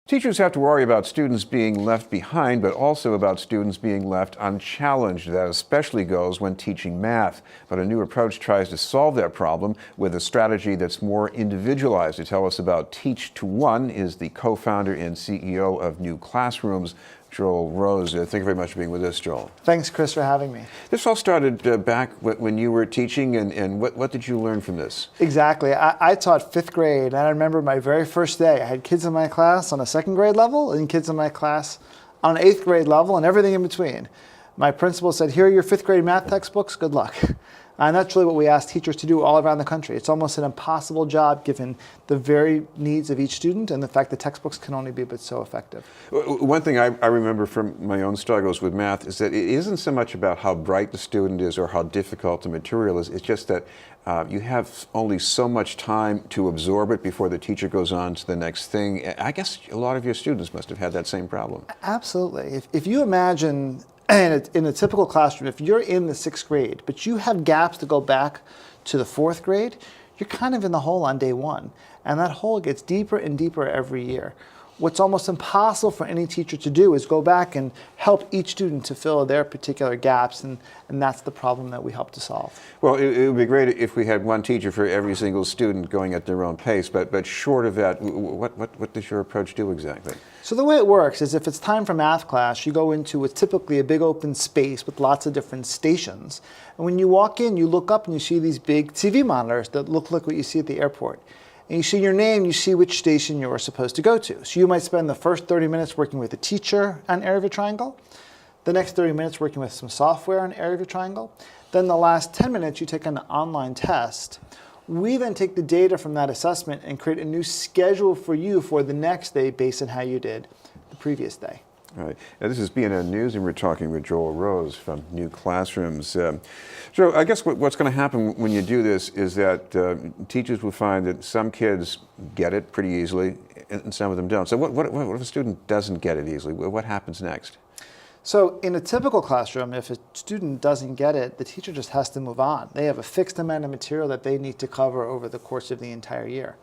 Teachers have to worry about students being left behind, but also about students being left unchallenged. That especially goes when teaching math. But a new approach tries to solve that problem with a strategy that's more individualized. To tell us about Teach to One is the co-founder and CEO of New Classrooms, Joel Rose. Thank you very much for being with us, Joel. Thanks, Chris, for having me. This all started back when you were teaching, and what did you learn from this? Exactly. I taught 5th grade, and I remember my very first day. I had kids in my class on a 2nd grade level and kids in my class on an 8th grade level and everything in between. My principal said, here are your 5th grade math textbooks, good luck. And that's really what we ask teachers to do all around the country. It's almost an impossible job given the very needs of each student and the fact that textbooks can only be but so effective. One thing I remember from my own struggles with math is that it isn't so much about how bright the student is or how difficult the material is. It's just that you have only so much time to absorb it before the teacher goes on to the next thing. I guess a lot of your students must have had that same problem. Absolutely. If you imagine in a typical classroom, if you're in the 6th grade, but you have gaps to go back to the 4th grade, you're kind of in the hole on day one. And that hole gets deeper and deeper every year. What's almost impossible for any teacher to do is go back and help each student to fill their particular gaps, and that's the problem that we help to solve. Well, it would be great if we had one teacher for every single student going at their own pace, but short of that, what does your approach do exactly? So the way it works is if it's time for math class, you go into what's typically a big open space with lots of different stations. And when you walk in, you look up and you see these big TV monitors that look like what you see at the airport. And you see your name, you see which station you're supposed to go to. So you might spend the first 30 minutes working with a teacher on area of a triangle, the next 30 minutes working with some software on area of a triangle, then the last 10 minutes you take an online test. We then take the data from that assessment and create a new schedule for you for the next day based on how you did the previous day. All right. Now, this is BNN News, and we're talking with Joel Rose from New Classrooms. Joe, I guess what's going to happen when you do this is that teachers will find that some kids get it pretty easily, and some of them don't. So what if a student doesn't get it easily? What happens next? So in a typical classroom, if a student doesn't get it, the teacher just has to move on. They have a fixed amount of material that they need to cover over the course of the entire year.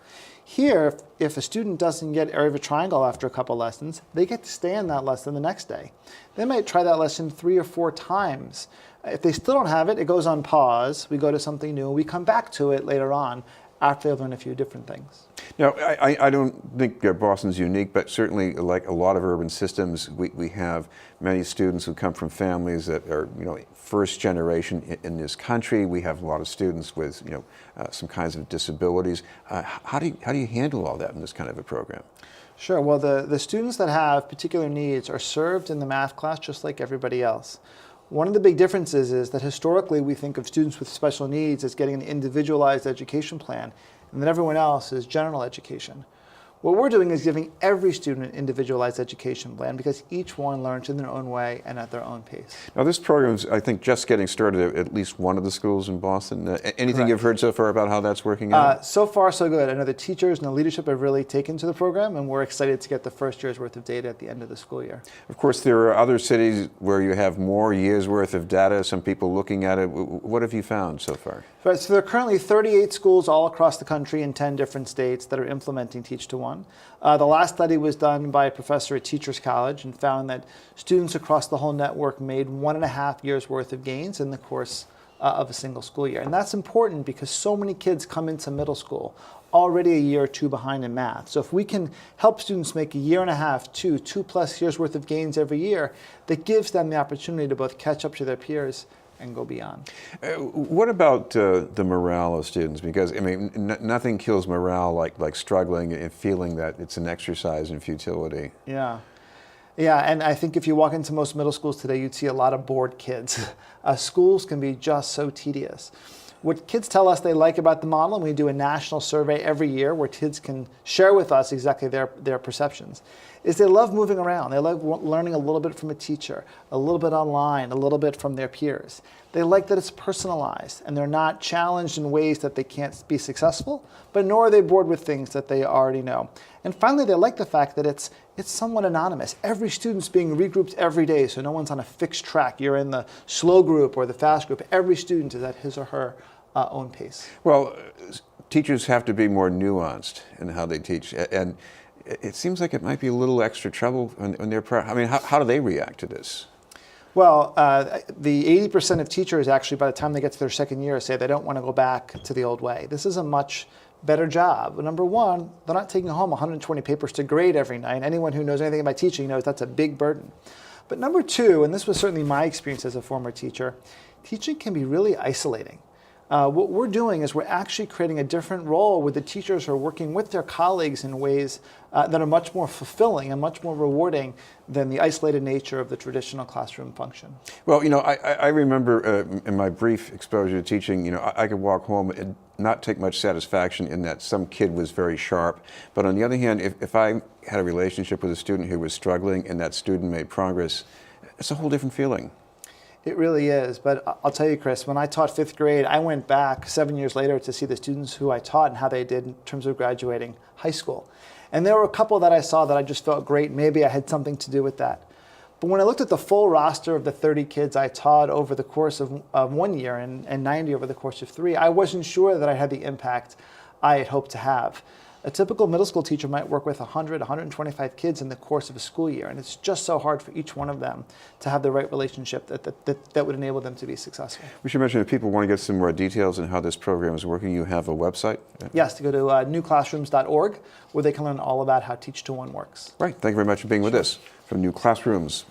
Here, if a student doesn't get area of a triangle after a couple lessons, they get to stay in that lesson the next day. They might try that lesson 3 or 4 times. If they still don't have it, it goes on pause. We go to something new. We come back to it later on after they've learned a few different things. Now, I don't think Boston's unique, but certainly like a lot of urban systems, we have many students who come from families that are, first generation in this country. We have a lot of students with, some kinds of disabilities. How do you handle all that in this kind of a program? Sure. Well, the students that have particular needs are served in the math class just like everybody else. One of the big differences is that historically we think of students with special needs as getting an individualized education plan, and that everyone else is general education. What we're doing is giving every student an individualized education plan because each one learns in their own way and at their own pace. Now this program is, I think, just getting started at least one of the schools in Boston. Anything Correct. You've heard so far about how that's working out? So far, so good. I know the teachers and the leadership have really taken to the program, and we're excited to get the first year's worth of data at the end of the school year. Of course, there are other cities where you have more years worth of data, some people looking at it. What have you found so far? Right, so there are currently 38 schools all across the country in 10 different states that are implementing Teach to One. The last study was done by a professor at Teachers College and found that students across the whole network made 1.5 years worth of gains in the course of a single school year. And that's important because so many kids come into middle school already a year or 2 behind in math. So if we can help students make 1.5 years, 2+ years worth of gains every year, that gives them the opportunity to both catch up to their peers and go beyond. What about the morale of students? Because, I mean, nothing kills morale like struggling and feeling that it's an exercise in futility. Yeah. Yeah, and I think if you walk into most middle schools today, you'd see a lot of bored kids. Schools can be just so tedious. What kids tell us they like about the model, and we do a national survey every year where kids can share with us exactly their perceptions, is they love moving around. They love learning a little bit from a teacher, a little bit online, a little bit from their peers. They like that it's personalized and they're not challenged in ways that they can't be successful, but nor are they bored with things that they already know. And finally, they like the fact that it's somewhat anonymous. Every student's being regrouped every day, so no one's on a fixed track. You're in the slow group or the fast group. Every student is at his or her own pace. Well, teachers have to be more nuanced in how they teach, and it seems like it might be a little extra trouble on their part. I mean, how do they react to this? Well, the 80% of teachers actually, by the time they get to their second year, say they don't want to go back to the old way. This is a much better job. Number one, they're not taking home 120 papers to grade every night. Anyone who knows anything about teaching knows that's a big burden. But number two, and this was certainly my experience as a former teacher, teaching can be really isolating. What we're doing is we're actually creating a different role where the teachers are working with their colleagues in ways that are much more fulfilling and much more rewarding than the isolated nature of the traditional classroom function. Well, I remember in my brief exposure to teaching, I could walk home and not take much satisfaction in that some kid was very sharp. But on the other hand, if I had a relationship with a student who was struggling and that student made progress, it's a whole different feeling. It really is, but I'll tell you, Chris, when I taught fifth grade, I went back 7 years later to see the students who I taught and how they did in terms of graduating high school. And there were a couple that I saw that I just felt great. Maybe I had something to do with that. But when I looked at the full roster of the 30 kids I taught over the course of 1 year and 90 over the course of 3, I wasn't sure that I had the impact I had hoped to have. A typical middle school teacher might work with 100, 125 kids in the course of a school year, and it's just so hard for each one of them to have the right relationship that would enable them to be successful. We should mention, if people want to get some more details on how this program is working, you have a website? Yes, to go to newclassrooms.org, where they can learn all about how Teach to One works. Right. Thank you very much for being with us from New Classrooms.